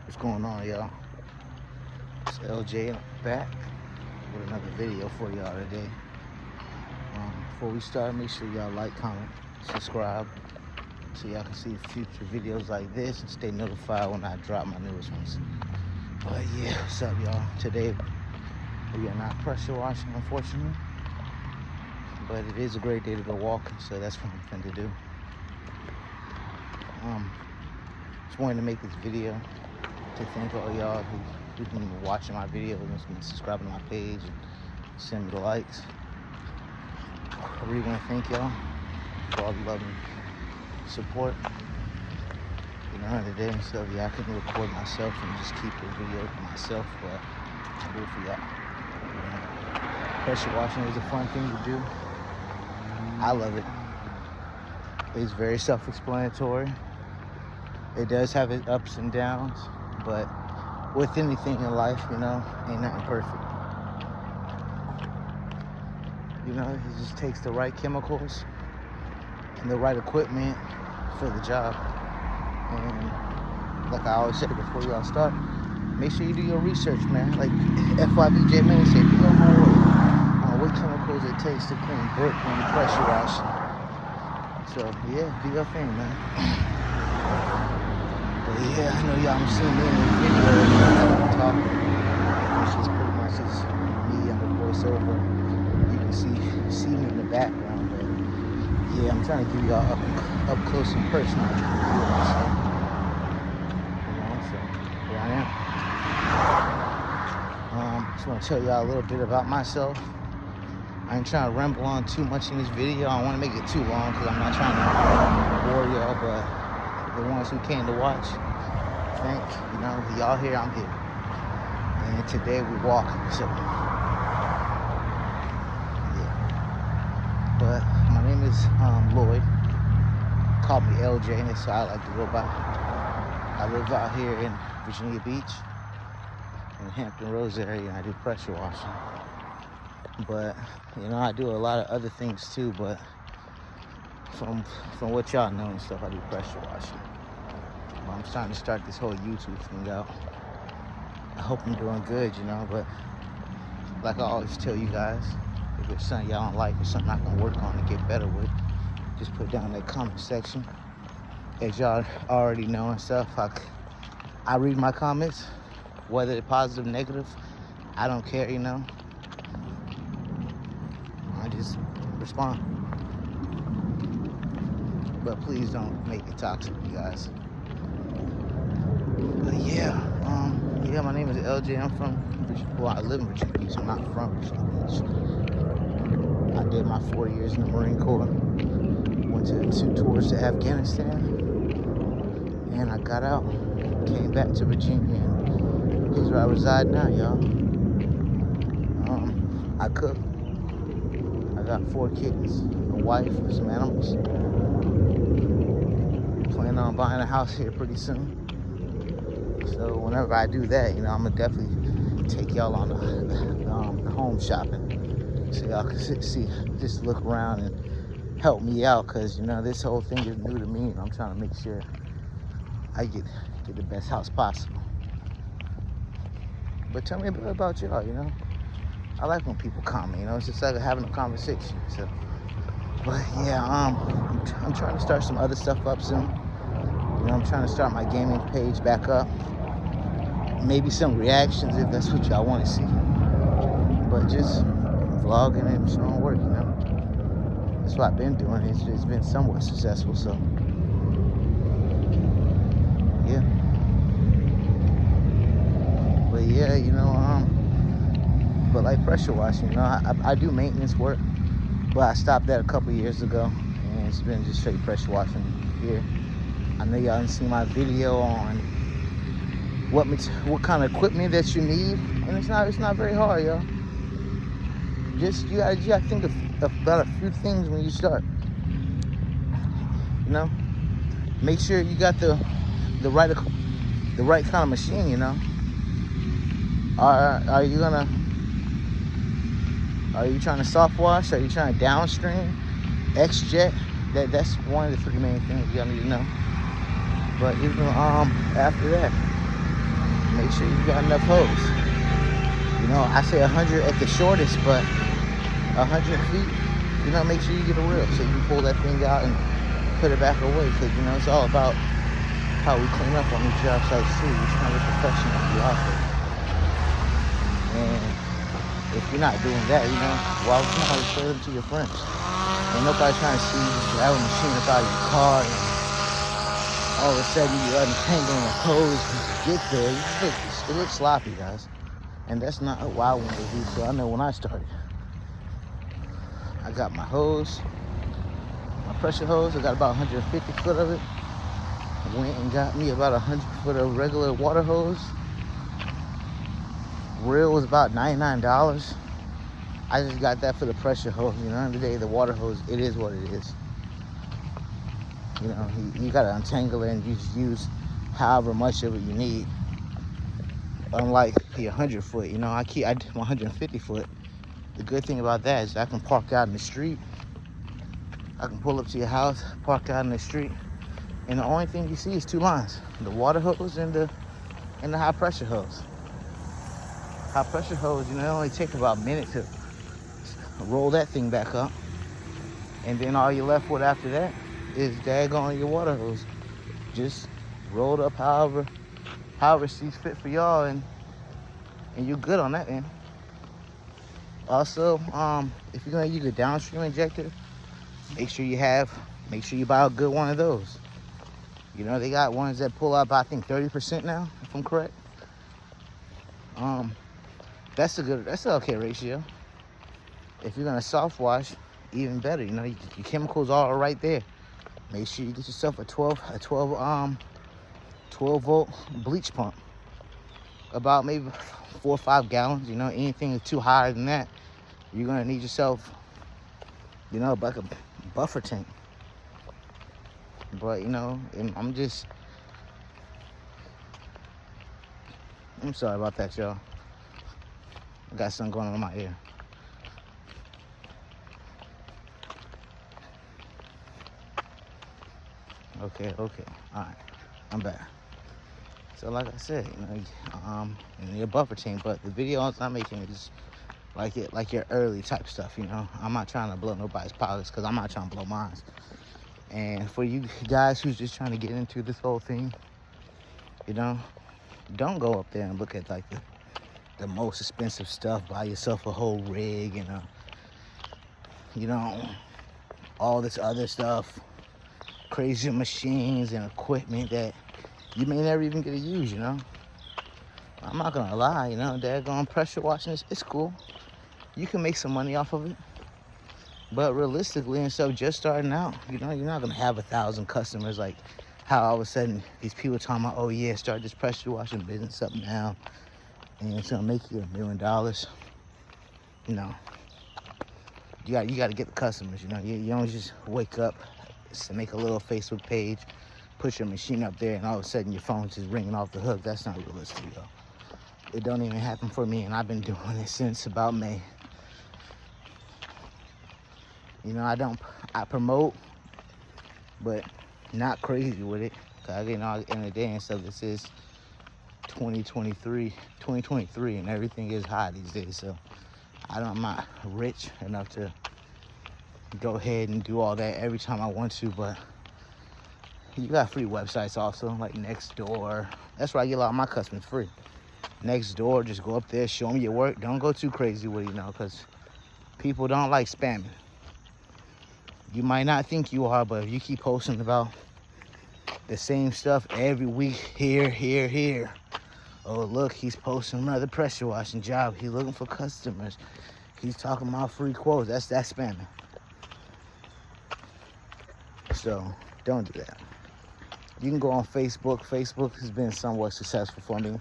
What's going on, y'all? It's LJ back with another video for y'all today. Before we start, make sure y'all like, comment, subscribe so y'all can see future videos like this and stay notified when I drop my newest ones. But yeah, what's up, y'all? Today we are not pressure washing, unfortunately, but it is a great day to go walking, so that's what I'm going to do. Just wanted to make this video to thank all y'all who've been watching my videos and been subscribing to my page and sending me the likes. I really want to thank y'all for all the love and support. You know, the day and stuff, yeah, I couldn't record myself and just keep the video to myself, but I do it for y'all. You know, pressure washing is a fun thing to do. I love it. It's very self-explanatory. It does have its ups and downs, but with anything in life, you know, ain't nothing perfect. You know, it just takes the right chemicals and the right equipment for the job. And like I always say before y'all start, make sure you do your research, man. Like FYBJ Main said, do your homework on what chemicals it takes to clean brick when you pressure wash. So yeah, do your thing, man. But yeah, I know y'all seen me in the video talking. It's just pretty much just me on the voiceover. You can see me in the background, but yeah, I'm trying to give y'all up close and personal. You know, so here I am. Just want to tell y'all a little bit about myself. I ain't trying to ramble on too much in this video. I don't want to make it too long because I'm not trying to bore y'all, but the ones who came to watch, thank you know, y'all here, I'm here. And today we walking, so yeah. But my name is Lloyd. Call me LJ, that's how I like to go by. I live out here in Virginia Beach, in the Hampton Roads area, and I do pressure washing. But you know, I do a lot of other things too, but from what y'all know and stuff, I do pressure washing. I'm trying to start this whole YouTube thing out. I hope I'm doing good, you know, but like I always tell you guys, if there's something y'all don't like or something I can work on and get better with, just put down in the comment section. As y'all already know and stuff, I read my comments, whether they're positive, negative, I don't care, you know. I just respond. But please don't make it toxic, you guys. But yeah, my name is LJ. I'm from Virginia. Well, I live in Virginia Beach. I'm not from Virginia Beach. I did my 4 years in the Marine Corps. Went to 2 tours to Afghanistan, and I got out. Came back to Virginia, and here's where I reside now, y'all. I cook. I got 4 kids, a wife, some animals. Planning on buying a house here pretty soon. So whenever I do that, you know, I'm gonna definitely take y'all on the home shopping, so y'all can see, just look around and help me out, cause you know this whole thing is new to me, and I'm trying to make sure I get the best house possible. But tell me a bit about y'all, you know. I like when people comment, you know, it's just like having a conversation. So, but yeah, I'm trying to start some other stuff up soon. You know, I'm trying to start my gaming page back up. Maybe some reactions if that's what y'all want to see. But just vlogging and showing work, you know. That's what I've been doing. It's been somewhat successful, so yeah. But yeah, you know, but like pressure washing, you know, I do maintenance work, but I stopped that a couple years ago, and it's been just straight pressure washing here. I know y'all didn't see my video on what kind of equipment that you need, and it's not very hard, y'all. Just you gotta think about a few things when you start. You know, make sure you got the right kind of machine. You know, are you trying to soft wash? Are you trying to downstream, X-jet? That's one of the 3 main things y'all need to know. But even after that, make sure you got enough hose. You know, I say 100 at the shortest, but 100 feet, you know, make sure you get a reel so you can pull that thing out and put it back away. Because, you know, it's all about how we clean up on these job sites too. We're trying to be professional to be out there. And if you're not doing that, you know, why would you know how to show them to your friends? And nobody's trying to see you just grab a machine up out of your car and all of a sudden you're untangling the hose to get there. It looks sloppy, guys. And that's not what I want to do. So I know when I started, I got my hose, my pressure hose. I got about 150 foot of it. I went and got me about 100 foot of regular water hose. Reel was about $99. I just got that for the pressure hose. You know, at the end of the day, the water hose, it is what it is. You know, you gotta untangle it and you just use however much of it you need. Unlike the 100 foot, you know, I do 150 foot. The good thing about that is I can park out in the street. I can pull up to your house, park out in the street, and the only thing you see is two lines: the water hose and the high pressure hose. High pressure hose, you know, it only takes about a minute to roll that thing back up, and then all you're left with after that is daggone your water hose. Just rolled up however sees fit for y'all, and you're good on that end. Also, if you're gonna use a downstream injector, make sure you buy a good one of those. You know, they got ones that pull up, I think 30% now, if I'm correct. That's an okay ratio. If you're gonna soft wash, even better. You know, your chemicals are all right there. Make sure you get yourself a 12 volt bleach pump, about maybe 4 or 5 gallons. You know, anything too higher than that, you're gonna need yourself, you know, like a buffer tank. But you know, I'm sorry about that, y'all. I got something going on in my ear. Okay, all right, I'm back. So like I said, you know, and your buffer team, but the videos I'm making is like your early type stuff, you know. I'm not trying to blow nobody's pockets because I'm not trying to blow mine. And for you guys who's just trying to get into this whole thing, you know, don't go up there and look at like the most expensive stuff. Buy yourself a whole rig and you know, all this other stuff, crazy machines and equipment that you may never even get to use, you know. I'm not gonna lie, you know, daggone pressure washing it's cool. You can make some money off of it. But realistically, and so just starting out, you know, you're not gonna have 1,000 customers like how all of a sudden these people talking about, oh yeah, start this pressure washing business up now and it's gonna make you $1 million. You know, you gotta get the customers, you know. You don't just wake up to make a little Facebook page, put your machine up there, and all of a sudden your phone's just ringing off the hook. That's not realistic, though. It don't even happen for me, and I've been doing it since about May. You know, I promote, but not crazy with it. Cause you know, at the end of the day and stuff, this is 2023, and everything is high these days. So I'm not rich enough to go ahead and do all that every time I want to, but you got free websites also, like Nextdoor. That's where I get a lot of my customers free. Nextdoor, just go up there, show me your work. Don't go too crazy with it, you know, because people don't like spamming. You might not think you are, but if you keep posting about the same stuff every week, here. Oh, look, he's posting another pressure washing job. He's looking for customers. He's talking about free quotes. That's spamming. So don't do that. You can go on Facebook. Facebook has been somewhat successful for me.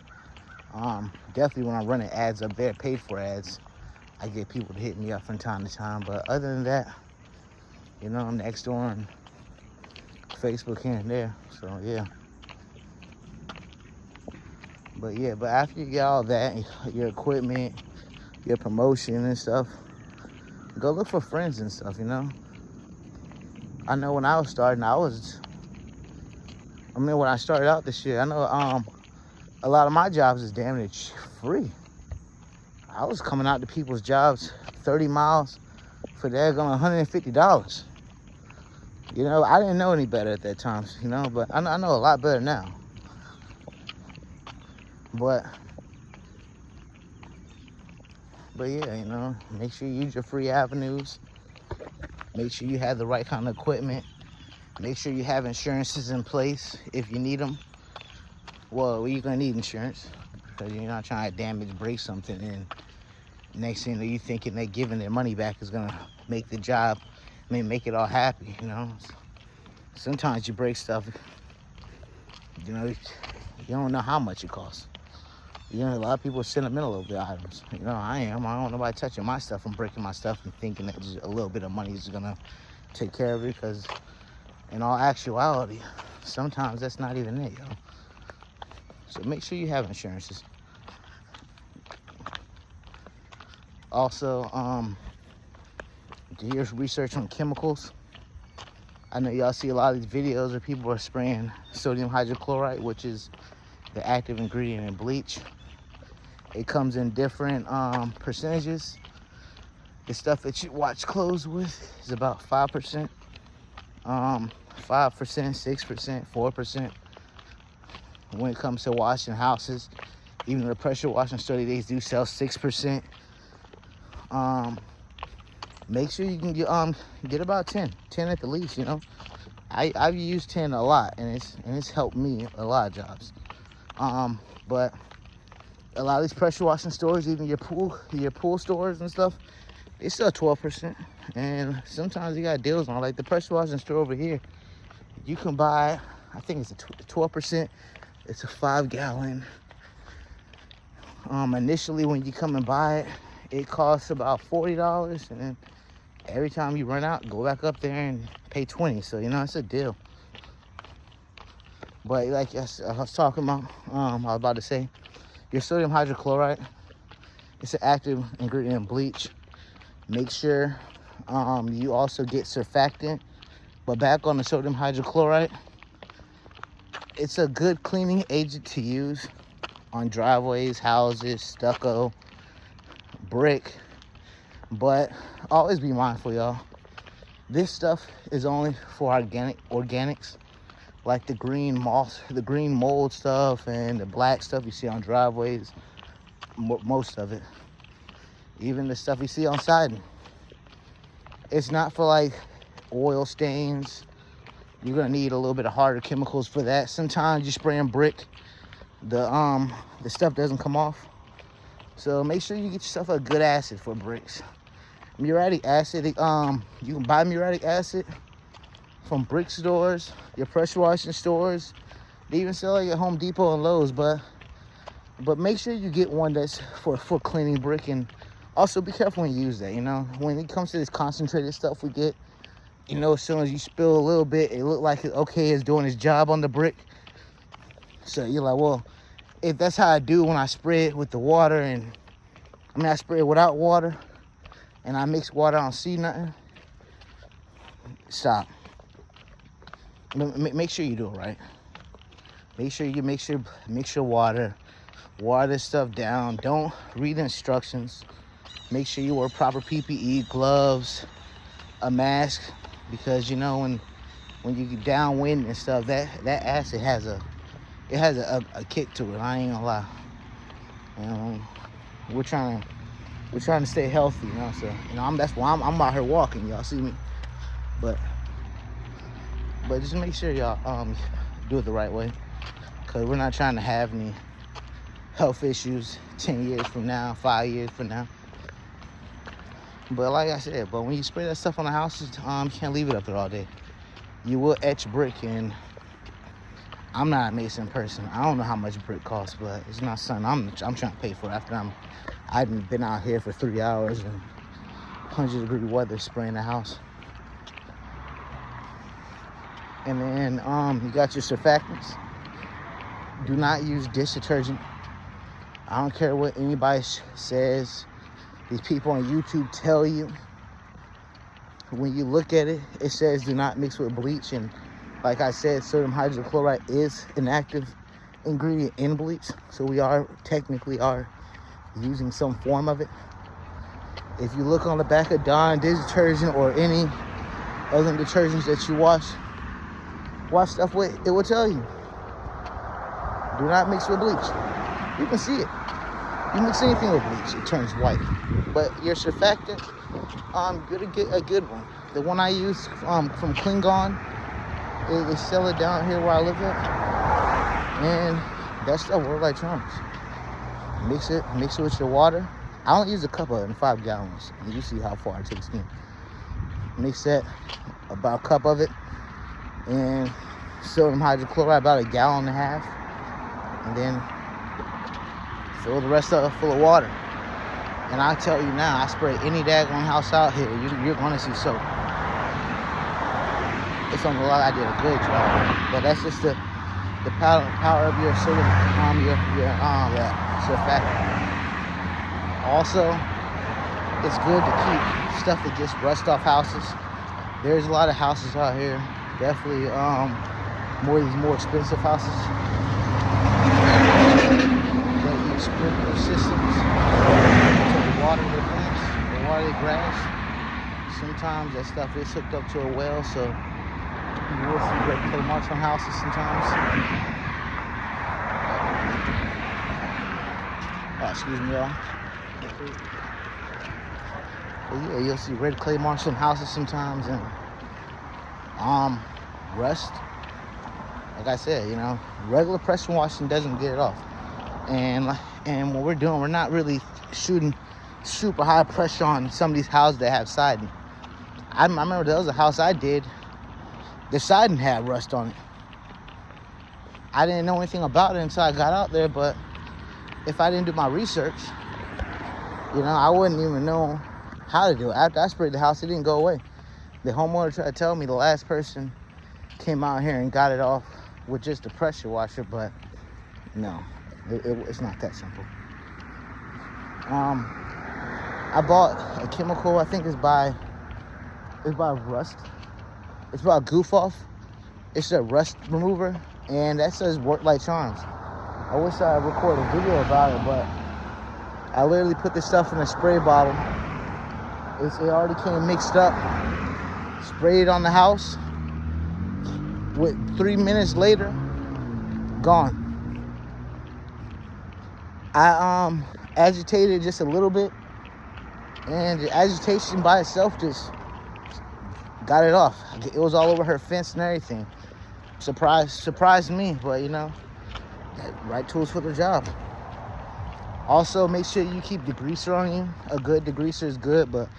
Definitely when I'm running ads up there, paid for ads, I get people to hit me up from time to time. But other than that, you know, Nextdoor and Facebook here and there. So yeah. But after you get all that, your equipment, your promotion and stuff, go look for friends and stuff, you know. I know when I was starting, when I started out this year, I know a lot of my jobs is damn near free. I was coming out to people's jobs 30 miles for daggone $150. You know, I didn't know any better at that time, you know, but I know a lot better now. But yeah, you know, make sure you use your free avenues. Make sure you have the right kind of equipment. Make sure you have insurances in place if you need them. Well, you're gonna need insurance because you're not trying to break something, and next thing you know, you thinking that giving their money back is gonna make the job, make it all happy, you know. Sometimes you break stuff, you know, you don't know how much it costs. You know, a lot of people are sentimental over the items. You know, I don't want nobody touching my stuff and breaking my stuff and thinking that just a little bit of money is gonna take care of it, because in all actuality, sometimes that's not even it, yo. So make sure you have insurances. Also, do your research on chemicals. I know y'all see a lot of these videos where people are spraying sodium hydrochloride, which is the active ingredient in bleach. It comes in different percentages. The stuff that you wash clothes with is about 5%, 5%, 6%, 4%. When it comes to washing houses, even the pressure washing store, they do sell 6%. Make sure you can get about 10 at the least. You know, I've used 10 a lot, and it's helped me a lot of jobs. But a lot of these pressure washing stores, even your pool stores and stuff, they sell 12%. And sometimes you got deals on, like the pressure washing store over here. You can buy, I think it's a 12%. It's a 5-gallon. Initially, when you come and buy it, it costs about $40, and then every time you run out, go back up there and pay $20. So, you know, it's a deal. But like I was talking about, I was about to say, your sodium hydrochloride, it's an active ingredient in bleach. Make sure you also get surfactant. But back on the sodium hydrochloride, it's a good cleaning agent to use on driveways, houses, stucco, brick. But always be mindful, y'all. This stuff is only for organics, like the green moss, the green mold stuff, and the black stuff you see on driveways. Most of it, even the stuff you see on siding, it's not for like oil stains. You're gonna need a little bit of harder chemicals for that. Sometimes you spray in brick, the stuff doesn't come off. So make sure you get yourself a good acid for bricks. Muriatic acid, you can buy muriatic acid from brick stores, your pressure washing stores. They even sell it at Home Depot and Lowe's, but make sure you get one that's for cleaning brick. And also be careful when you use that. You know, when it comes to this concentrated stuff we get, you know, as soon as you spill a little bit, it look like it's doing its job on the brick. So you're like, well, if that's how I do when I spray it with the water, and I spray it without water, and I mix water, I don't see nothing. Stop. Make sure you do it right. Make sure you mix your water this stuff down. Don't read the instructions. Make sure you wear proper PPE, gloves, a mask, because you know when you get downwind and stuff, that acid has a kick to it. I ain't gonna lie. You know, we're trying to stay healthy, you know. So you know, that's why I'm out here walking. Y'all see me, but just make sure y'all do it the right way, because we're not trying to have any health issues 10 years from now, 5 years from now. But like I said, when you spray that stuff on the houses, you can't leave it up there all day. You will etch brick, and I'm not a mason person. I don't know how much brick costs, but it's not something I'm trying to pay for after I've been out here for 3 hours in 100-degree weather spraying the house. And then you got your surfactants. Do not use dish detergent. I don't care what anybody says. These people on YouTube tell you. When you look at it, it says do not mix with bleach. And like I said, sodium hydrochloride is an active ingredient in bleach, so we are technically using some form of it. If you look on the back of Dawn dish detergent or any other detergents that you wash stuff with, it will tell you, do not mix with bleach. You can see it. You mix anything with bleach, it turns white. But your surfactant, you're gonna get a good one. The one I use from Klingon, they sell it down here where I live at, and that's the World Light Charms. Mix it with your water. I don't use a cup of it in 5 gallons. And you see how far it takes me. Mix that, about a cup of it, and sodium hydrochloride, about 1.5 gallons, and then fill the rest of it full of water. And I tell you now, I spray any daggone house out here, you're gonna see soap. It's on the lot. I did a good job, but that's just the power of your sodium, your surfactant. Also, it's good to keep stuff that just rust off houses. There's a lot of houses out here, definitely more expensive houses that use sprinkler systems to water their plants or water their grass. Sometimes that stuff is hooked up to a well, so you will see red clay marks on houses sometimes. Excuse me, y'all. But yeah, you'll see red clay marks on houses sometimes, and rust. Like I said, regular pressure washing doesn't get it off. And what we're doing, we're not really shooting super high pressure on some of these houses that have siding. I remember there was a house I did, the siding had rust on it. I didn't know anything about it until I got out there, but if I didn't do my research, I wouldn't even know how to do it. After I sprayed the house, it didn't go away. The homeowner tried to tell me the last person came out here and got it off with just a pressure washer, but no, it's not that simple. I bought a chemical, I think it's by Rust. It's by Goof Off. It's a rust remover, and that says World Light Charms. I wish I recorded a video about it, but I literally put this stuff in a spray bottle. It already came mixed up. Sprayed it on the house. With 3 minutes later, gone. I agitated just a little bit, and the agitation by itself just got it off. It was all over her fence and everything. Surprised me, but right tools for the job. Also, make sure you keep degreaser on you. A good degreaser is good, but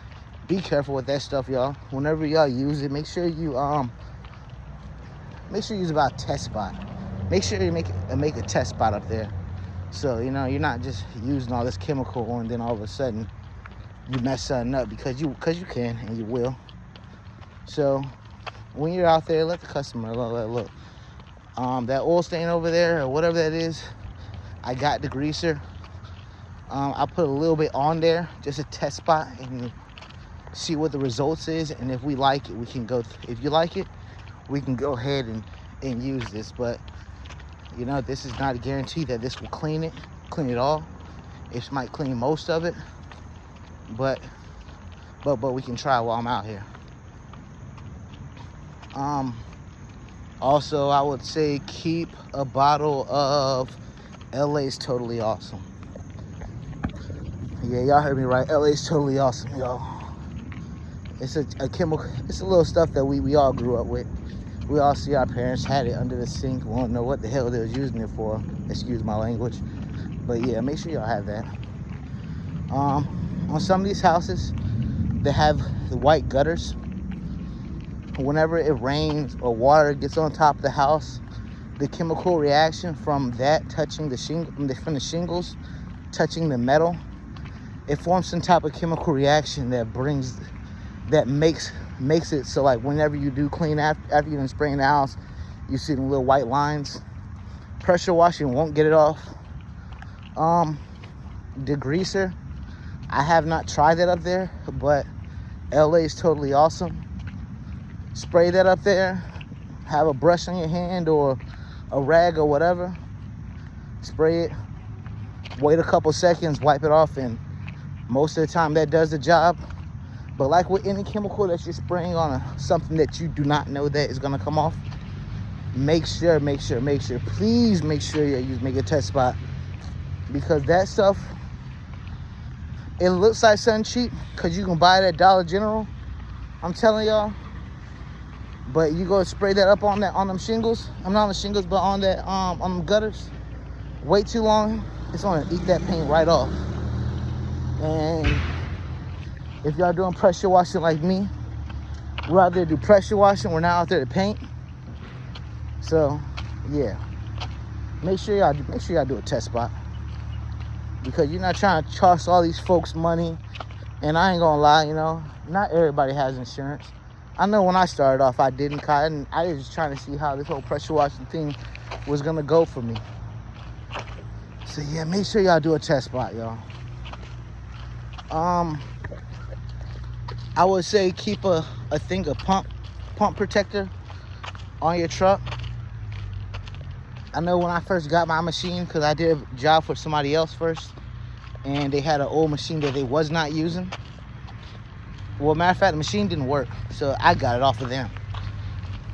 be careful with that stuff, y'all. Whenever y'all use it, make sure you use about a test spot. Make sure you make a test spot up there, so you're not just using all this chemical and then all of a sudden you mess something up because you can and you will. So when you're out there, let the customer look. That oil stain over there or whatever that is, I got degreaser. I put a little bit on there, just a test spot, and see what the results is. And if we like it, we can go. If you like it, we can go ahead and use this. But this is not a guarantee that this will clean it all. It might clean most of it, but we can try while I'm out here. Also, I would say keep a bottle of LA's Totally Awesome. Yeah, y'all heard me right. LA's Totally Awesome, y'all. It's a chemical. It's a little stuff that we all grew up with. We all see our parents had it under the sink. We don't know what the hell they was using it for. Excuse my language. But yeah, make sure y'all have that. On some of these houses, they have the white gutters. Whenever it rains or water gets on top of the house, the chemical reaction from that touching the from the shingles, touching the metal, it forms some type of chemical reaction that makes it so like whenever you do clean after you've been spraying the house, you see the little white lines. Pressure washing won't get it off. Degreaser, I have not tried that up there, but LA's Totally Awesome. Spray that up there, have a brush on your hand or a rag or whatever, spray it, wait a couple seconds, wipe it off, and most of the time that does the job. But like with any chemical that you're spraying on something that you do not know that is gonna come off, make sure, please make sure you make a test spot, because that stuff, it looks like something cheap because you can buy it at Dollar General, I'm telling y'all. But you go spray that up on them shingles. I'm not on the shingles, but on that on them gutters. Wait too long, it's gonna eat that paint right off. And if y'all doing pressure washing like me, we're out there to do pressure washing. We're not out there to paint. So yeah, make sure y'all do a test spot, because you're not trying to charge all these folks money. And I ain't gonna lie, you know, not everybody has insurance. I know when I started off, I didn't. I was just trying to see how this whole pressure washing thing was gonna go for me. So yeah, make sure y'all do a test spot, y'all. I would say keep a thing of pump protector on your truck. I know when I first got my machine, because I did a job for somebody else first, and they had an old machine that they was not using. Well, matter of fact, the machine didn't work, so I got it off of them.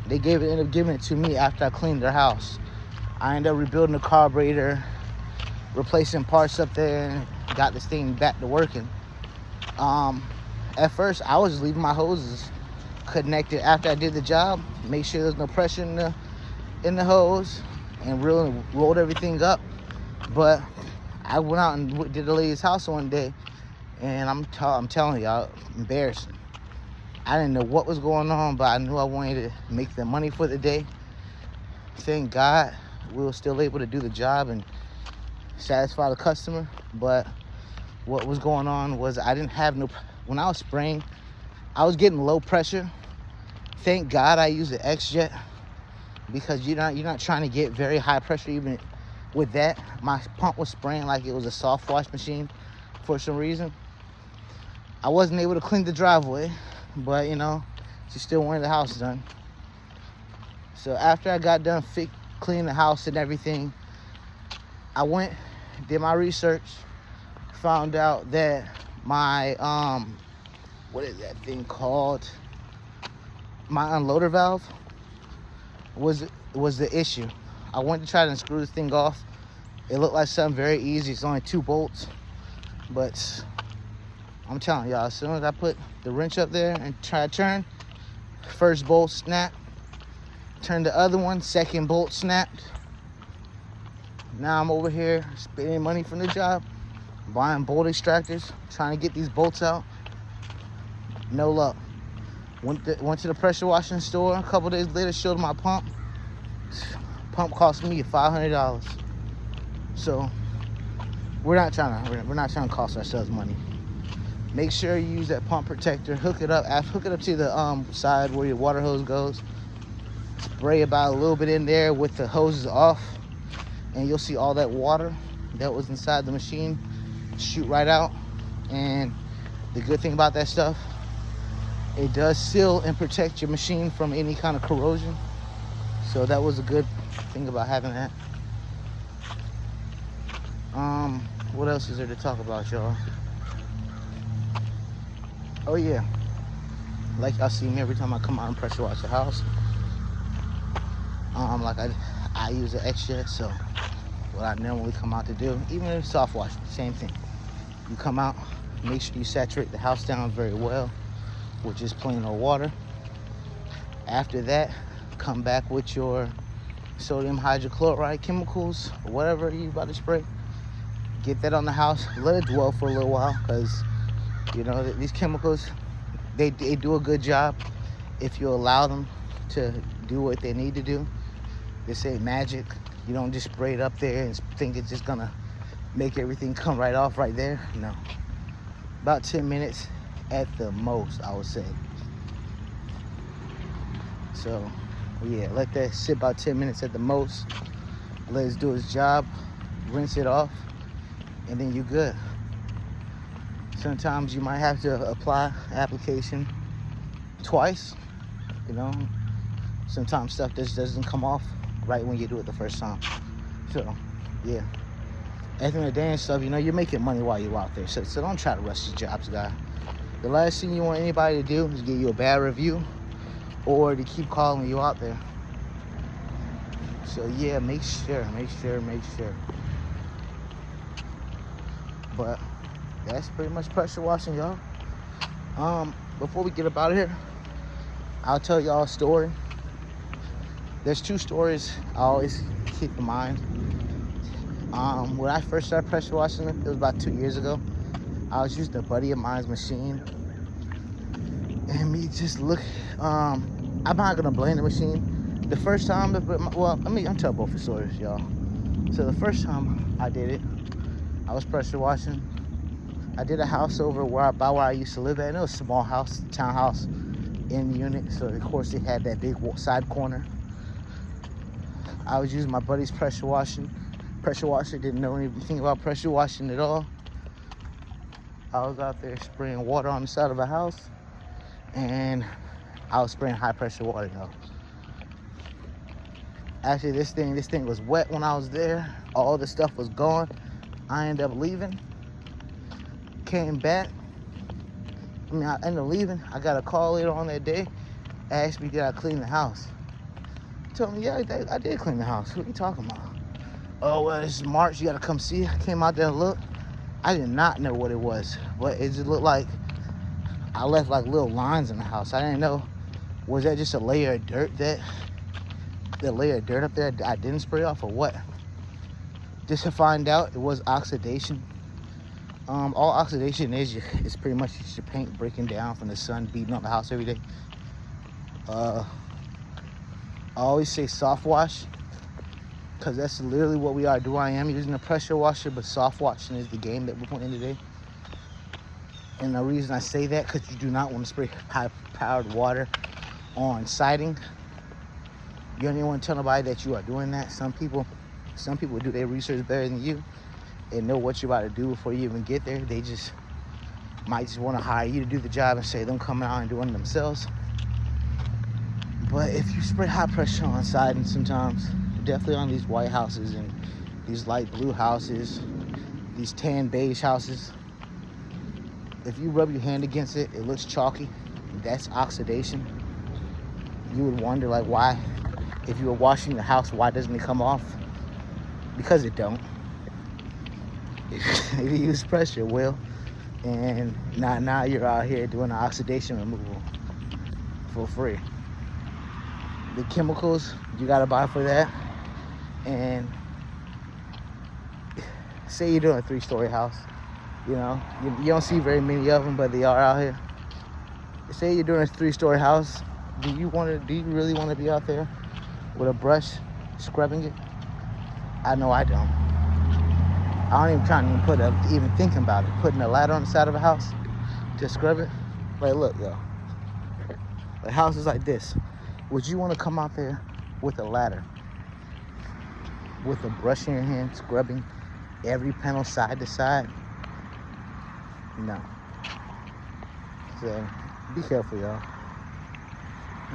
They ended up giving it to me after I cleaned their house. I ended up rebuilding the carburetor, replacing parts up there, and got this thing back to working. At first, I was just leaving my hoses connected after I did the job, make sure there's no pressure in the hose, and really rolled everything up. But I went out and did the lady's house one day, and I'm telling y'all, embarrassing. I didn't know what was going on, but I knew I wanted to make the money for the day. Thank God we were still able to do the job and satisfy the customer. But what was going on was I didn't have no, when I was spraying, I was getting low pressure. Thank God I used the X-Jet, because you're not trying to get very high pressure even with that. My pump was spraying like it was a soft wash machine for some reason. I wasn't able to clean the driveway, but you know, she still wanted the house done. So after I got done cleaning the house and everything, I went, did my research, found out that my what is that thing called? My unloader valve was the issue. I went to try to unscrew this thing off. It looked like something very easy. It's only 2 bolts, but I'm telling y'all, as soon as I put the wrench up there and try to turn, first bolt snapped. Turned the other one, second bolt snapped. Now I'm over here spending money from the job, buying bolt extractors, trying to get these bolts out. No luck. Went to the pressure washing store. A couple days later, showed my pump. Pump cost me $500. So we're not trying to cost ourselves money. Make sure you use that pump protector. Hook it up to the side where your water hose goes. Spray about a little bit in there with the hoses off, and you'll see all that water that was inside the machine shoot right out. And the good thing about that stuff, it does seal and protect your machine from any kind of corrosion. So that was a good thing about having that. What else is there to talk about, y'all? Oh yeah, like y'all see me every time I come out and pressure wash the house. Like I use an X-Jet, so what I normally come out to do, even if soft wash, same thing. You come out, make sure you saturate the house down very well with just plain old water. After that, come back with your sodium hydrochloride chemicals or whatever you about to spray. Get that on the house, let it dwell for a little while, because you know these chemicals, they do a good job if you allow them to do what they need to do. This ain't magic. You don't just spray it up there and think it's just gonna make everything come right off right there. No. About 10 minutes at the most, I would say. So yeah, let that sit about 10 minutes at the most. Let it do its job, rinse it off, and then you're good. Sometimes you might have to apply application twice, you know. Sometimes stuff just doesn't come off right when you do it the first time. So yeah. at the end of the day and stuff, you know, you're making money while you're out there. So don't try to rush your jobs, guy. The last thing you want anybody to do is give you a bad review or to keep calling you out there. So yeah, make sure. But that's pretty much pressure washing, y'all. Before we get up out of here, I'll tell y'all a story. There's 2 stories I always keep in mind. When I first started pressure washing, it was about 2 years ago. I was using a buddy of mine's machine, and me just look. I'm not gonna blame the machine. The first time, I'm telling both the stories, y'all. So the first time I did it, I was pressure washing. I did a house over where I used to live at. And it was a small house, townhouse in the unit. So of course it had that big side corner. I was using my buddy's pressure washer. Didn't know anything about pressure washing at all. I was out there spraying water on the side of a house, and I was spraying high pressure water, y'all. Actually, this thing was wet when I was there. All the stuff was gone. I ended up leaving. Came back. I ended up leaving. I got a call later on that day. Asked me, did I clean the house? Told me, yeah, I did clean the house. What are you talking about? Oh, well, this is March. You got to come see. I came out there and looked. I did not know what it was, but it just looked like I left like little lines in the house. I didn't know. Was that just a layer of dirt the layer of dirt up there I didn't spray off, or what? Just to find out, it was oxidation. All oxidation is pretty much just your paint breaking down from the sun beating on the house every day. I always say soft wash, because that's literally what we are doing. I am using a pressure washer, but soft washing is the game that we're playing today. And the reason I say that, because you do not want to spray high-powered water on siding. You don't even want to tell nobody that you are doing that. Some people do their research better than you and know what you're about to do before you even get there. They might just want to hire you to do the job and say them coming out and doing it themselves. But if you spray high pressure on siding, sometimes, definitely on these white houses and these light blue houses, these tan beige houses, if you rub your hand against it, it looks chalky. That's oxidation. You would wonder, like, why, if you were washing the house, why doesn't it come off? Because it don't. If you use pressure, it will. And now you're out here doing the oxidation removal for free. The chemicals you gotta buy for that. And say you're doing a 3-story house, you know, you don't see very many of them, but they are out here. Say you're doing a 3-story house, do you really want to be out there with a brush scrubbing it? I know I don't. I don't even try to even think about it. Putting a ladder on the side of a house to scrub it. Like, look, yo, the house is like this. Would you want to come out there with a ladder, with a brush in your hand, scrubbing every panel side to side? No. So be careful, y'all.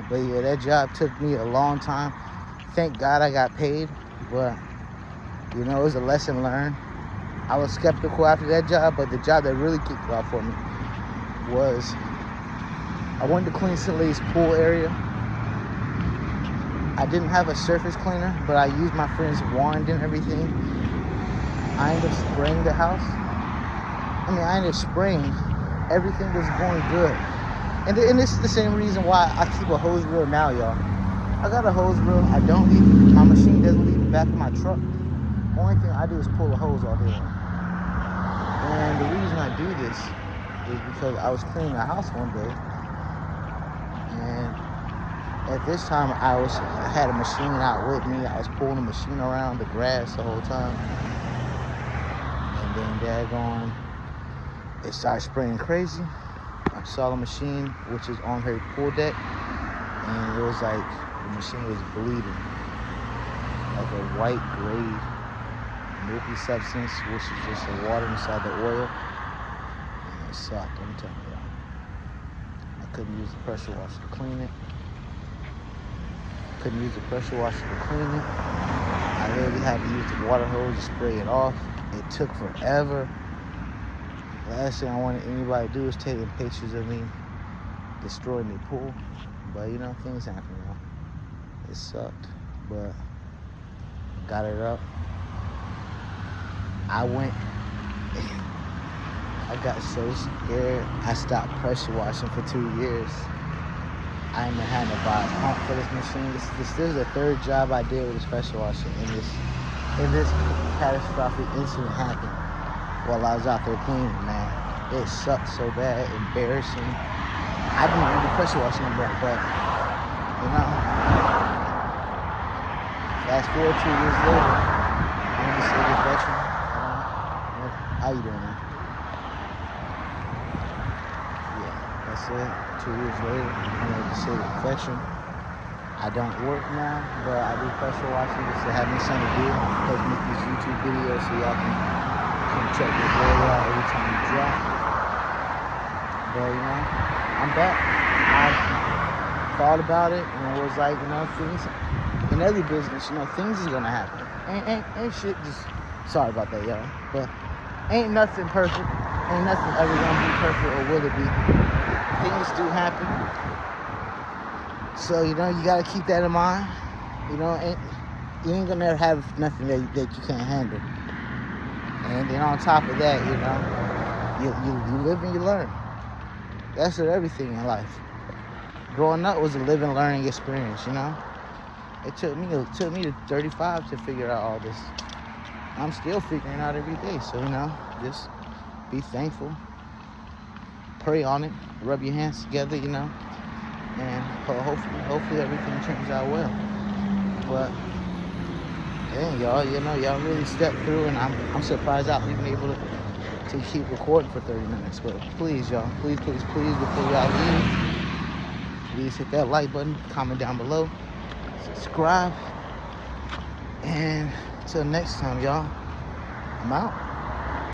But yeah, that job took me a long time. Thank God I got paid, but you know, it was a lesson learned. I was skeptical after that job, but the job that really kicked it off for me was I wanted to clean some lady's pool area. I didn't have a surface cleaner, but I used my friend's wand and everything. I ended up spraying the house. Everything was going good. And this is the same reason why I keep a hose reel now, y'all. I got a hose reel. My machine doesn't leave the back of my truck. Only thing I do is pull a hose all day long. And the reason I do this is because I was cleaning the house one day, and at this time I had a machine out with me. I was pulling the machine around the grass the whole time, and then daggone, it started spraying crazy. I saw the machine, which is on her pool deck, and it was like the machine was bleeding, like a white gray milky substance, which is just the water inside the oil. And it sucked, I'm telling you. I couldn't use the pressure washer to clean it. I literally had to use the water hose to spray it off. it took forever. Last thing I wanted anybody to do is taking pictures of me destroying the pool. But you know, things happen, you know. It sucked, but got it up. I got so scared, I stopped pressure washing for 2 years. I even had to buy a pump for this machine. This is the third job I did with this pressure washing, and this catastrophic incident happened while I was out there cleaning, man. It sucked so bad, embarrassing. I didn't even do pressure washing anymore, but, you know, fast forward 2 years later, I'm a disabled veteran. How you doing, man? Yeah, that's it. 2 years later, I'm a disabled veteran. I don't work now, but I do pressure washing just to have me something to do. Plus make these YouTube videos so y'all can check the boy out every time you drop. But you know, I'm back. I thought about it and it was like, you know, things in every business, you know, things is gonna happen. Ain't shit just, sorry about that, y'all. But ain't nothing perfect. Ain't nothing ever gonna be perfect, or will it be? Things do happen. So, you know, you gotta keep that in mind. You know, you ain't gonna have nothing that you can't handle. And then on top of that, you know, you live and you learn. That's with everything in life. Growing up was a living, learning experience, you know. It took me to 35 to figure out all this. I'm still figuring out every day. So, you know, just be thankful. Pray on it. Rub your hands together, you know. And hopefully everything turns out well. But dang, y'all, you know, y'all really stepped through, and I'm surprised I've even able to keep recording for 30 minutes. But please, y'all, please, before y'all leave, please hit that like button, comment down below, subscribe, and until next time, y'all, I'm out.